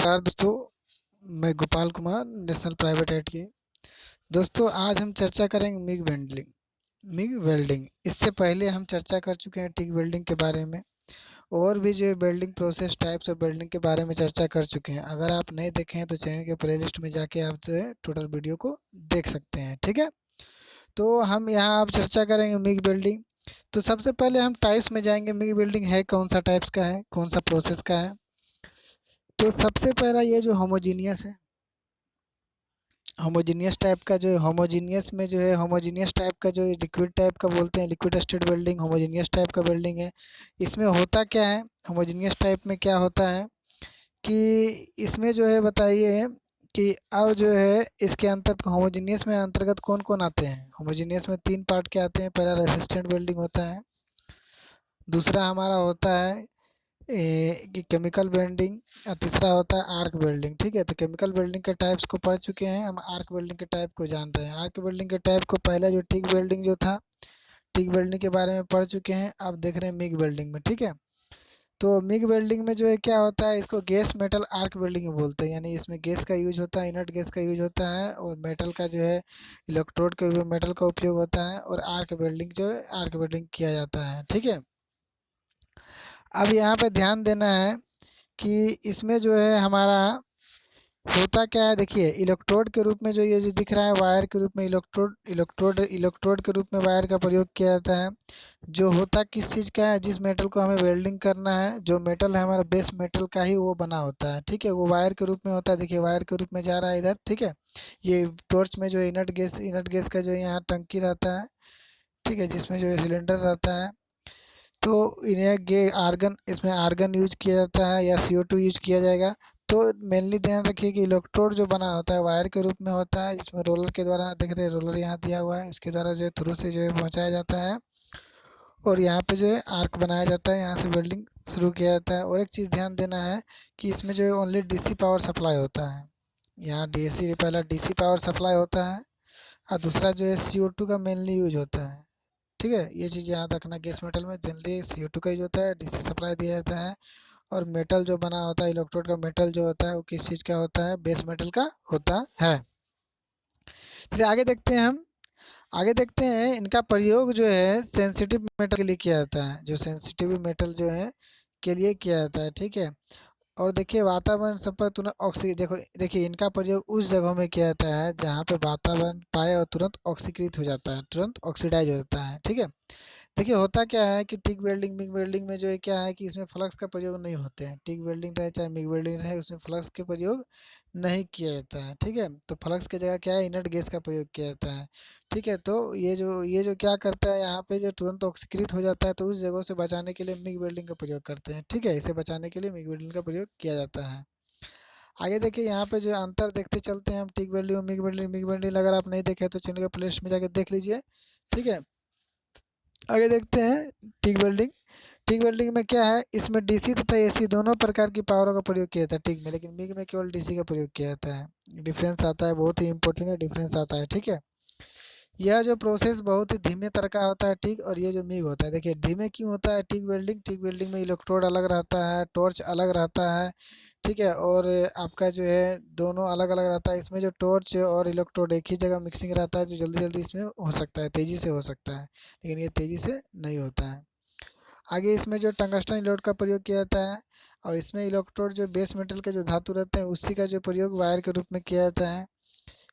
नमस्कार दोस्तों, मैं Gopal Kumar national private aid की। दोस्तों आज हम चर्चा करेंगे मिग वेल्डिंग। इससे पहले हम चर्चा कर चुके हैं टिक वेल्डिंग के बारे में, और भी जो welding process types of welding के बारे में चर्चा कर चुके हैं। अगर आप नहीं देखे हैं तो चैनल के प्लेलिस्ट में जाके आप जो है टोटल वीडियो को देख सकते हैं। ठीक है, तो हम यहाँ आप चर्चा करेंगे मिग वेल्डिंग। तो सबसे पहले हम टाइप्स में जाएंगे, मिग वेल्डिंग है कौन सा टाइप्स का है, कौन सा प्रोसेस का है। तो सबसे पहला ये जो होमोजीनियस है, होमोजीनियस टाइप का जो होमोजीनियस में जो है होमोजीनियस टाइप का जो लिक्विड टाइप का बोलते हैं, liquid state welding homogeneous type का वेल्डिंग है। इसमें होता क्या है, होमोजीनियस टाइप में क्या होता है कि इसमें जो है बताइए कि अब जो है इसके अंतर्गत होमोजीनियस में अंतर्गत कौन कौन आते हैं। होमोजीनियस में तीन पार्ट के आते हैं। पहला रेसिस्टेंट वेल्डिंग होता है, दूसरा हमारा होता है कि केमिकल वेल्डिंग, और तीसरा होता है आर्क वेल्डिंग। ठीक है, तो केमिकल वेल्डिंग के टाइप्स को पढ़ चुके हैं, हम आर्क वेल्डिंग के टाइप को जान रहे हैं। आर्क वेल्डिंग के टाइप को पहला जो टिक वेल्डिंग जो था, टिक वेल्डिंग के बारे में पढ़ चुके हैं। अब देख रहे हैं मिग वेल्डिंग में। ठीक है, तो मिग वेल्डिंग में जो है क्या होता है, इसको गैस मेटल आर्क वेल्डिंग बोलते हैं। यानी इसमें गैस का यूज होता है, इनर्ट गैस का यूज होता है, और मेटल का जो है इलेक्ट्रोड के रूप में मेटल का उपयोग होता है, और आर्क वेल्डिंग जो है आर्क वेल्डिंग किया जाता है। ठीक है, अब यहाँ पे ध्यान देना है कि इसमें जो है हमारा होता क्या है। देखिए इलेक्ट्रोड के रूप में जो ये जो दिख रहा है, वायर के रूप में इलेक्ट्रोड के रूप में वायर का प्रयोग किया जाता है। जो होता किस चीज़ का है, जिस मेटल को हमें वेल्डिंग करना है, जो मेटल है हमारा बेस मेटल का ही वो बना होता है। ठीक है, वो वायर के रूप में होता है। देखिए वायर के रूप में जा रहा है इधर। ठीक है, ये टॉर्च में जो इनर्ट गैस का जो यहाँ टंकी रहता है, ठीक है, जिसमें जो सिलेंडर रहता है, तो इन्हें गे आर्गन इसमें आर्गन यूज किया जाता है या CO2 यूज किया जाएगा। तो मेनली ध्यान रखिए कि इलेक्ट्रोड जो बना होता है वायर के रूप में होता है, जिसमें रोलर के द्वारा, देख रहे हैं रोलर यहाँ दिया हुआ है, उसके द्वारा जो है थ्रू से जो है पहुँचाया जाता है, और यहाँ पे जो है आर्क बनाया जाता है, यहाँ से वेल्डिंग शुरू किया जाता है। और एक चीज़ ध्यान देना है कि इसमें जो है ओनली DC पावर सप्लाई होता है। यहाँ DC पहला DC पावर सप्लाई होता है, और दूसरा जो है CO2 का मेनली यूज होता है। ठीक है, ये चीज़ याद रखना, गैस मेटल में जनरली CO2 का यूज होता है, DC सप्लाई दिया जाता है। और मेटल जो बना होता है, इलेक्ट्रोड का मेटल जो होता है वो किस चीज़ का होता है, बेस मेटल का होता है। फिर आगे देखते हैं हम, आगे देखते हैं इनका प्रयोग जो है सेंसिटिव मेटल के लिए किया जाता है, जो सेंसिटिव मेटल जो है के लिए किया जाता है। ठीक है, और देखिए वातावरण संपर्क तुरंत ऑक्सी देखो देखिए इनका प्रयोग उस जगहों में किया जाता है जहाँ पे वातावरण पाए और तुरंत ऑक्सीकृत हो जाता है, तुरंत ऑक्सीडाइज हो जाता है। ठीक है, देखिए होता क्या है कि टिक वेल्डिंग मिग वेल्डिंग में जो है क्या है कि इसमें फ्लक्स का प्रयोग नहीं होते हैं। टिक वेल्डिंग रहे चाहे मिग वेल्डिंग रहे, उसमें फ्लक्स के प्रयोग नहीं किया जाता है। ठीक है, तो फ्लक्स की जगह क्या है, इनर्ट गैस का प्रयोग किया जाता है। ठीक है, तो ये जो क्या करता है यहाँ पे, जो तुरंत ऑक्सीकृत हो जाता है, तो उस जगह से बचाने के लिए मिग वेल्डिंग का प्रयोग करते हैं। ठीक है, इसे बचाने के लिए मिग वेल्डिंग का प्रयोग किया जाता है। आगे देखिए यहाँ पे जो अंतर देखते चलते हैं हम, टिक वेल्डिंग और मिग वेल्डिंग अगर आप नहीं देखे तो चैनल के प्लेलिस्ट में जाके देख लीजिए। ठीक है, आगे देखते हैं टिक वेल्डिंग। टिक वेल्डिंग में क्या है, इसमें DC तथा AC दोनों प्रकार की पावरों का प्रयोग किया जाता है टिक में, लेकिन मिग में केवल DC का प्रयोग किया जाता है। डिफरेंस आता है, बहुत ही इंपॉर्टेंट है, डिफरेंस आता है। ठीक है, यह जो प्रोसेस बहुत ही धीमे तरह का होता है ठीक, और ये जो मिग होता है, देखिए धीमे क्यों होता है टिक वेल्डिंग में इलेक्ट्रोड अलग रहता है, टॉर्च अलग रहता है। ठीक है, और आपका जो है दोनों अलग अलग रहता है। इसमें जो टॉर्च और इलेक्ट्रोड एक ही जगह मिक्सिंग रहता है, जो जल्दी जल्दी इसमें हो सकता है, तेज़ी से हो सकता है, लेकिन ये तेज़ी से नहीं होता है। आगे इसमें जो टंगस्टन इलेक्ट्रोड का प्रयोग किया जाता है, और इसमें इलेक्ट्रोड जो बेस मेटल के जो धातु रहते हैं उसी का जो प्रयोग वायर के रूप में किया जाता है।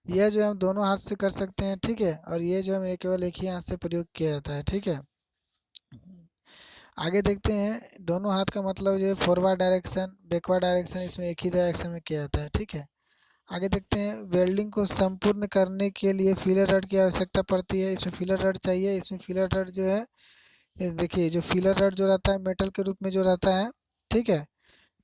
यह जो हम दोनों हाथ से कर सकते हैं। ठीक है, और ये जो हम केवल एक ही हाथ से प्रयोग किया जाता है। ठीक है, आगे देखते हैं दोनों हाथ का मतलब जो है फॉरवर्ड डायरेक्शन बैकवर्ड डायरेक्शन, इसमें एक ही डायरेक्शन में किया जाता है। ठीक है, आगे देखते हैं वेल्डिंग को संपूर्ण करने के लिए फीलर रड की आवश्यकता पड़ती है। इसमें फीलर रड चाहिए। इसमें फीलर रड जो है, ये देखिए जो फीलर रड जो रहता है मेटल के रूप में जो रहता है। ठीक है,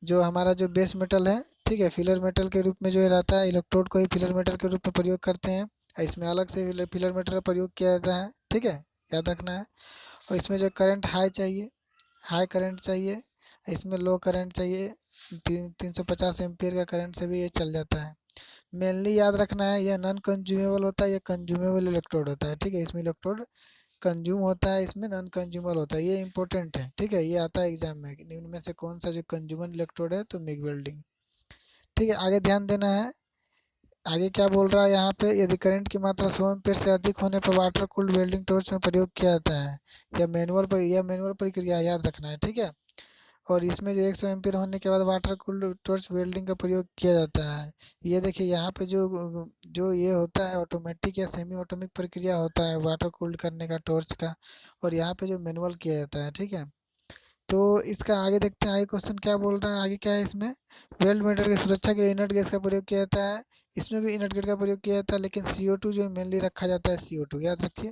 जो हमारा जो बेस मेटल है, ठीक है, फिलर मेटल के रूप में जो है रहता है, इलेक्ट्रोड को ही फिलर मेटल के रूप में प्रयोग करते हैं, और इसमें अलग से फिलर मेटल का प्रयोग किया जाता है। ठीक है, याद रखना है। और इसमें जो करंट हाई चाहिए, हाई करंट चाहिए, इसमें लो करंट चाहिए, 350 एम्पियर का करंट से भी ये चल जाता है। मेनली याद रखना है, यह नॉन कंज्यूमेबल होता है, यह कंज्यूमेबल इलेक्ट्रोड होता है। ठीक है, इसमें इलेक्ट्रोड कंज्यूम होता है, इसमें नॉन कंज्यूमर होता है, ये इंपॉर्टेंट है। ठीक है, ये आता है एग्जाम में कि निम्न में से कौन सा जो कंज्यूमर इलेक्ट्रोड है, तो मिग वेल्डिंग। ठीक है, आगे ध्यान देना है। आगे क्या बोल रहा है यहाँ पे, यदि करंट की मात्रा 100 एम्पीयर से अधिक होने पर वाटर कूल्ड वेल्डिंग टॉर्च में प्रयोग किया जाता है। यह मैनुअल प्रक्रिया याद रखना है, ठीक है। और इसमें जो 100 एम्पीयर होने के बाद वाटर कूल्ड टॉर्च वेल्डिंग का प्रयोग किया जाता है। ये देखिए यहाँ पे जो जो ये होता है ऑटोमेटिक या सेमी ऑटोमेटिक प्रक्रिया होता है वाटर कूल्ड करने का टॉर्च का, और यहाँ पे जो मैनुअल किया जाता है, ठीक है। तो इसका आगे देखते हैं, आगे क्वेश्चन क्या बोल रहा है, आगे क्या है इसमें, वेल्ड मेटर की सुरक्षा के लिए इनर्ट गैस का प्रयोग किया जाता है। इसमें भी इनर्ट गैस का प्रयोग किया जाता है, लेकिन CO2 जो मेनली रखा जाता है, CO2 याद रखिए।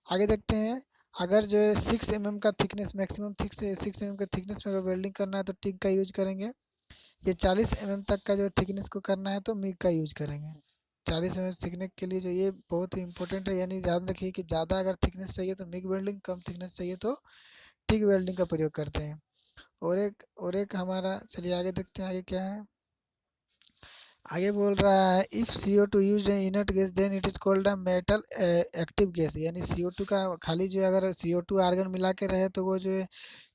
आगे देखते हैं, अगर जो है 6 mm का थिकनेस, मैक्सिमम 6 mm का थिकनेस में अगर वेल्डिंग करना है तो टिग का यूज करेंगे। ये 40 mm तक का जो थिकनेस को करना है तो मिग का यूज करेंगे। 40 mm थिकनेस के लिए जो ये बहुत ही इंपॉर्टेंट है, यानी ध्यान रखिए कि ज़्यादा अगर थिकनेस चाहिए तो मिग वेल्डिंग, कम थिकनेस चाहिए तो टिग वेल्डिंग का प्रयोग करते हैं। और एक हमारा, चलिए आगे देखते हैं आगे क्या है। आगे बोल रहा है, if CO2 use inert gas then it is called a metal active gas, यानी CO2 का खाली जो है, अगर CO2 आर्गन मिला के रहे तो वो जो है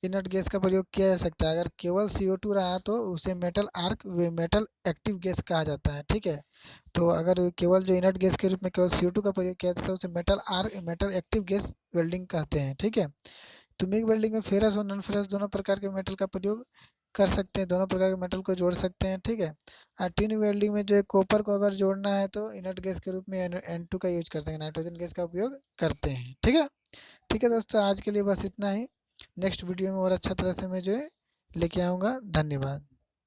इनर्ट गैस का प्रयोग किया जा सकता है। अगर केवल CO2 रहा तो उसे मेटल एक्टिव गैस कहा जाता है, ठीक है। तो अगर केवल जो इनर्ट गैस के रूप में केवल CO2 का प्रयोग किया जाता है उसे मेटल एक्टिव गैस वेल्डिंग कहते हैं, ठीक है। तो मिग वेल्डिंग में फेरस और नॉन फेरस दोनों प्रकार के मेटल का प्रयोग कर सकते हैं, दोनों प्रकार के मेटल को जोड़ सकते हैं, ठीक है। टिन वेल्डिंग में जो है कॉपर को अगर जोड़ना है तो इनर्ट गैस के रूप में N2 का यूज करते हैं, नाइट्रोजन गैस का उपयोग करते हैं, ठीक है। ठीक है दोस्तों, आज के लिए बस इतना ही। नेक्स्ट वीडियो में और अच्छा तरह से मैं जो है लेके आऊँगा। धन्यवाद।